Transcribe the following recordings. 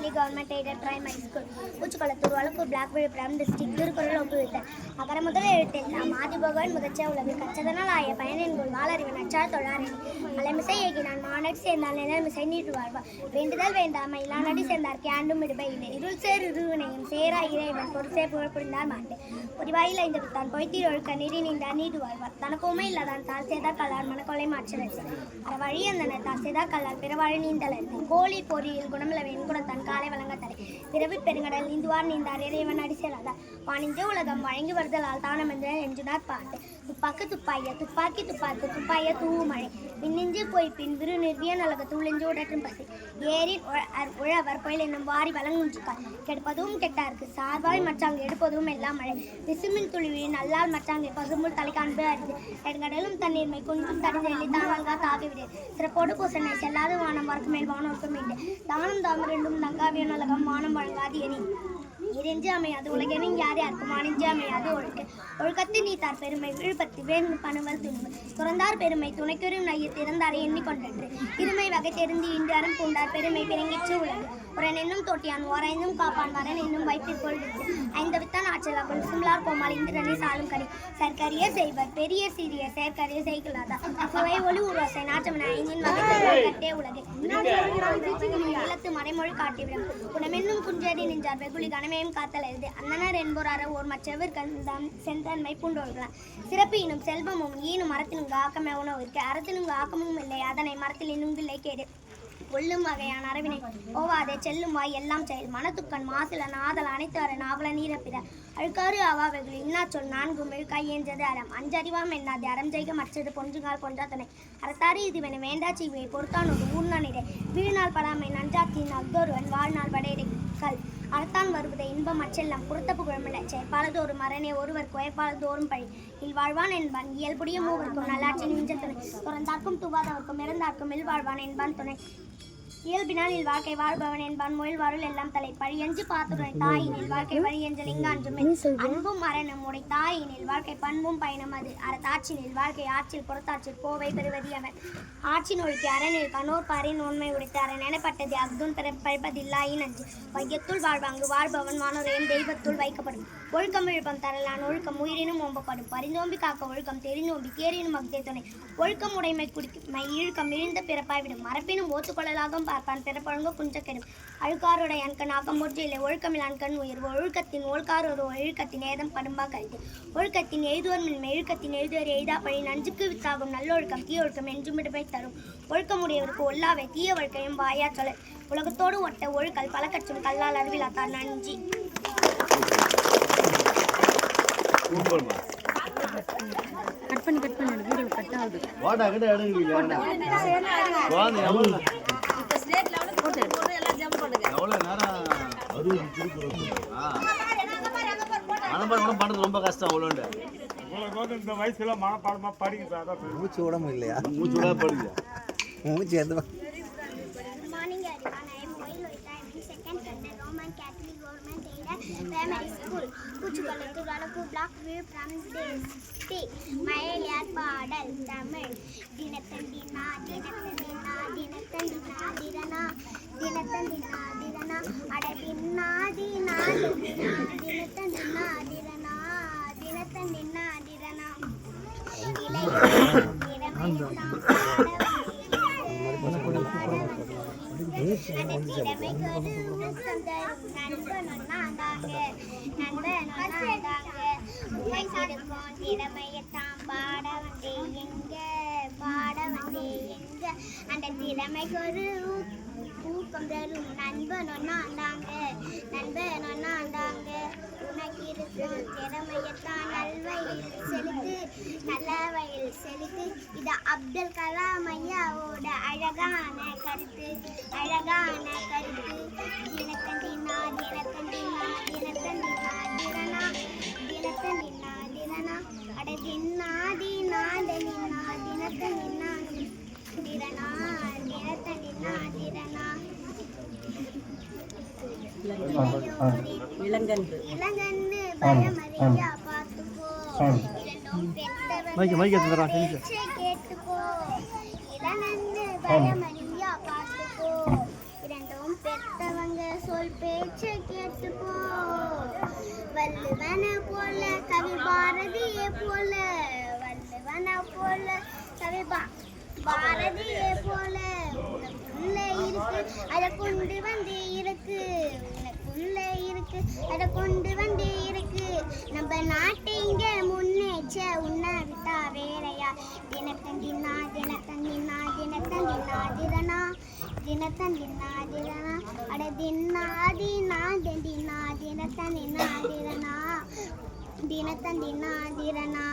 Catholic Government Aided Primary School, Uchkalattur, Valakkur, Black Viழுப்புரம் District, Thirukkural ஒப்புவித்த அகர முதல எழுத்தெல்லாம் ஆதிபகவான் முதற்சே உலகு கச்சதனால் ஆய பயனின்கொள் வாளறிவன் அச்சார் தொழாரணி அலைமிசை ஏகினான் மானடி சேர்ந்தால் நிலமிசை நீட்டு வாழ்வார் வேண்டுதல் வேண்டாமை இல்லானடி சேர்ந்தார்க்கு ஆண்டும் இடுபை இல்லை இருள் சேர் இருவினையும் சேரா இறைவன் பொறுசே புகழ் புரிந்தார் மாட்டேன் பொறிவாயில் ஐந்து வித்தான் பொய்த்தீர் ஒழுக்க நீரி நீண்டார் நீடு வாழ்வார் தனக்குமே இல்லாதான் தால் சேதா கல்லார் மனக்கொலை மாற்றல் அற வழி அந்த தால் சேதா கல்லார் பிறவாழ் நீந்தல் கோழி பொறியில் குணமிலவேன் குணத்தான் காலை வழங்க தலை பிறவி பெருங்கடல் நீந்துவார் நீந்தார் இறைவன் அடிசேராதார் வாணிஞ்ச உலகம் வழங்கி வருதலால் தானமென்ற என்றுனார் பாட்டு துப்பாக்கு துப்பாய துப்பாக்கி துப்பாக்கு துப்பாய தூமழை பின்னிஞ்சு போய் பின் விரு நிர்விய நலக தூளிஞ்சு உடற்றும் பசி ஏரின் உழவர் புயல் என்னும் வாரி வழங்குஞ்சுக்கால் கெடுப்பதும் கெட்டாருக்கு சார்வாய் மச்சாங்கு எடுப்பதும் எல்லாம் மழை விசுமின் துளிவின் நல்லால் மச்சாங்கை பசும்புல் தலை காண்பு அறிந்து நெடுங்கடலும் தண்ணீர்மை குன்றும் தடிந்தெள்ளி தானங்கா தாகிவிடு சிறப்போடு பூசனை செல்லாது வானம் வரக்கு மேல் வானோர்க்கும் இல்லை தானம் தாம் ரெண்டும் தங்காவிய நலகம் வானம் வழங்காது எனி இறைஞ்சு அமையாது உலகெனும் யார் யாருக்கும் அணிஞ்சு அமையாது ஒழுக்கத்து நீத்தார் பெருமை விழுப்பத்து வேண்டு பணுவல் துன்பு துறந்தார் பெருமை துணைக்கொரும் நைய திறந்தாரை எண்ணிக்கொண்டன்று இருமை வகை தெரிந்து இன்று அறம் பூண்டார் பெருமை பிறங்கிற்று உலகு உரன் என்னும் தொட்டியான் ஓரைந்தும் காப்பான் வரன் என்னும் வைப்பிற்கொள் ஐந்து வித்தான் ஆற்றலாக்குள் சிம்லார் கோமால் இந்திரனை சாலும் கடி சர்க்கரிய செய்வர் பெரிய சிறிய செயற்கரிய செய்களாதா சுவை ஒளி உருவாசை நாற்றமன ஐந்தின் வகை கட்டே உலகு நிலத்து மறைமொழி காட்டிவிடும் குணமென்னும் குன்றேறி நின்றார் வெகுளி கனமே காத்தல் எழுது அண்ணனர் என்போரார ஓர் மற்றவர் கண்தான் செந்தன்மை பூண்டோர்களாம் சிறப்பு இனும் செல்வமும் ஈனும் மரத்தினுங்க ஆக்கமே உணவிற்கு அறத்தினுங்க ஆக்கமும் இல்லை அதனை மரத்தில் இன்னும் இல்லை கேடு கொள்ளும் வகையான அரவினை ஓவாதே செல்லும் வாய் எல்லாம் செயல் மனத்துக்கண் மாசில நாதல் அனைத்து அற நாவல நீரப்பிற அழுக்காறு அவாவைகள் இன்னா சொல் நான்கு மெழுக்காய் என்றது அறம் அஞ்சறிவாம் என்னாது அறம் செய்க மற்றது பொன்றுகால் கொன்றாத்தனை அறத்தாரி இதுவென வேண்டா செய்வை பொறுத்தான் ஒரு ஊர்நானிடை வீழ்நாள் படாமை நன்றாத்தின் அக்தொருவன் வாழ்நாள் படையடை கல் அறத்தான் வருவதை இன்பம் அச்செல்லாம் புறத்த புகழமில்லை செயற்பாலதோறும் மரணே ஒருவர் குயற்பாலதோறும் பழி இல்வாழ்வான் என்பான் இயல்புடைய மூவருக்கும் நல்லாட்சி நின்ற துணை துறந்தார்க்கும் துவாதவர்க்கும் இறந்தார்க்கும் இல்வாழ்வான் என்பான் துணை இயல்பினால் இல் வாழ்க்கை வாழ்பவன் என்பான் முயல் வாருள் எல்லாம் தலை பழியஞ்சு பார்த்துடன் தாயினில் வாழ்க்கை வழியஞ்சல் இங்கான்றுமே அன்பும் மரணம் உடை தாயினில் வாழ்க்கை பண்பும் பயணம் அது அறத்தாட்சினில் வாழ்க்கை ஆட்சியில் புறத்தாட்சியில் கோவை பெறுவது அவன் ஆட்சி நொழிக்கு அரணில் கனோர் பாரின் உண்மை உடைத்து அரண் எனப்பட்டது அப்துன் பிறப்பதில்லாயின் அஞ்சு வையத்துள் வாழ்வாங்கு வாழ்பவன் வானோரையும் தெய்வத்துள் வைக்கப்படும் ஒழுக்கம் இழுப்பம் தரலான் ஒழுக்கம் உயிரினும் ஓம்பப்படும் பரிந்தோம்பி காக்க ஒழுக்கம் தெரிந்தோம்பி தேரினும் அக்தே துணை ஒழுக்கம் உடைமை குடிமை இழுக்கம் இழிந்த பிறப்பாய்விடும் மரப்பினும் ஓத்துக்கொள்ளலாகும் பார்ப்பான் பிறப்பொழுங்க குஞ்சக்கெடும் அழுக்காருடைய அன்கண் ஆக்கம் ஒன்றில்லை ஒழுக்கமில் அன்கண் உயர்வு ஒழுக்கத்தின் ஓழ்கார் ஒரு ஒழுக்கத்தின் ஏதம் படும்பா கருத்து ஒழுக்கத்தின் எழுதுவோர் மின்மை இழுக்கத்தின் எழுதுவோர் எய்தா பழி நஞ்சுக்கு வித்தாகும் நல்லொழுக்கம் தீயொழுக்கம் என்றும் விடுபை தரும் ஒழுக்கமுடையவருக்கு ஒல்லாவை தீய வழக்கையும் வாயா சொல்ல உலகத்தோடு ஒட்ட ஒழுக்கல் பல கற்றும் கல்லால் அறிவிலாத்தார் நன்றி. கட் பண்ணி வீடியோ கட் ஆகுது. வாடா கிட்ட எடுங்க வாங்க எவ்வளவு நேரம் மனப்பாடம் பண்றது ரொம்ப கஷ்டம் அவ்வளோண்டு இந்த வயசுல மனப்பாடமா படிங்க சார் மூச்சு விடமும் இல்லையா மூச்சு விட படிங்க மூச்சு எது Primary School, Uchkalattur, Valakkur, Black Viழுப்புரம் District. மழையார் பாடல் தமிழ் தினத்தண்டினா தினத்தண்டினா தினத்தண்டினா திரனா தினத்தண்டினா திரனா அடபின்னா தினா தினத்தண்டினா திரனா தினத்தண்டினா திரனா திறமையத்தான் பாட வந்தே எங்க அந்த திறமைக்கு ஒரு ஊக்கம் தரும் நண்பனொன்னாண்டாங்க உனக்கு இருக்கும் திறமையத்தான் நல்ல வயல் செலுத்து இது அப்துல் கலாம் ஐயாவோட அழகான கருத்து தினத்தண்டினா அட தின்னாதினா தினத்தண்டினா இளங்கன்று பயமறியா பார்த்துக்கோ கேட்டுக்கோ இளங்கன்று பயமறியா பார்த்துக்கோ இரண்டும் பெத்தவங்க சொல் பேச்சை கேட்டுப்போ வள்ளுவன போல கவி பாரதியே போல வள்ளுவன போல கவி பாரதியே போல உனக்குள்ள இருக்கு அதை கொண்டு வந்தே இருக்கு உனக்குள்ள இருக்கு அதை கொண்டு வந்தே இருக்கு நம்ம நாட்டை இங்க முன்னேற்ற உன்னை விட்டா வேறையா தினத்தந்தினா தினத்தந்தினா தினத்தந்தினா திறனா தினத்தந்தினா திறனா அட தின்னாதினா தினா தினத்தந்தினா திறனா தினத்தந்தினா திறனா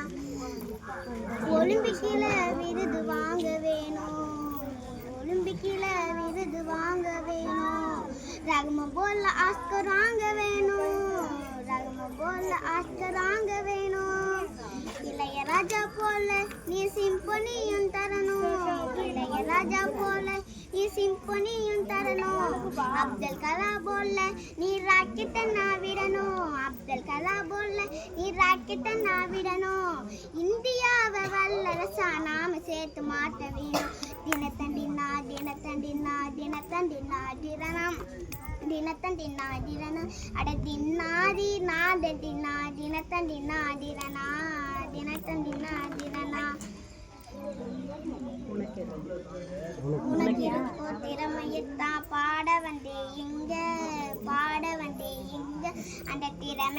ஒலிம்பிக்கில விருது வாங்க வேணும் ஒலிம்பிக்கில விருது வாங்க வேணும் ரகம போல ஆஸ்கர் வாங்க வேணும் ரகம போல ஆஸ்கர் வாங்க வேணும் இளையராஜா போல நீ சிம்பொனியும் தரணும் இளையராஜா போல நீ சிம்பொனியும் தரணும் அப்துல் கலாம் போல நீ ராக்கெட்டை நான் விடணும் அப்துல் கலாம் போல நீ ராக்கெட்டை நான் விடணும் இந்தியாவை வல்லரசா நாம சேர்த்து மாற்ற வேணும் தினத்தண்டினா தினத்தண்டினா தினத்தண்டினா திரணம் தினத்தண்டினா திரணம் அட தின்னாதி நாதண்டினா தினத்தண்டினா திரணா தினத்தண்டினா திரணா உனக்கு இருக்கோ திறமையத்தான் பாட வந்தே இங்க அந்த திறமை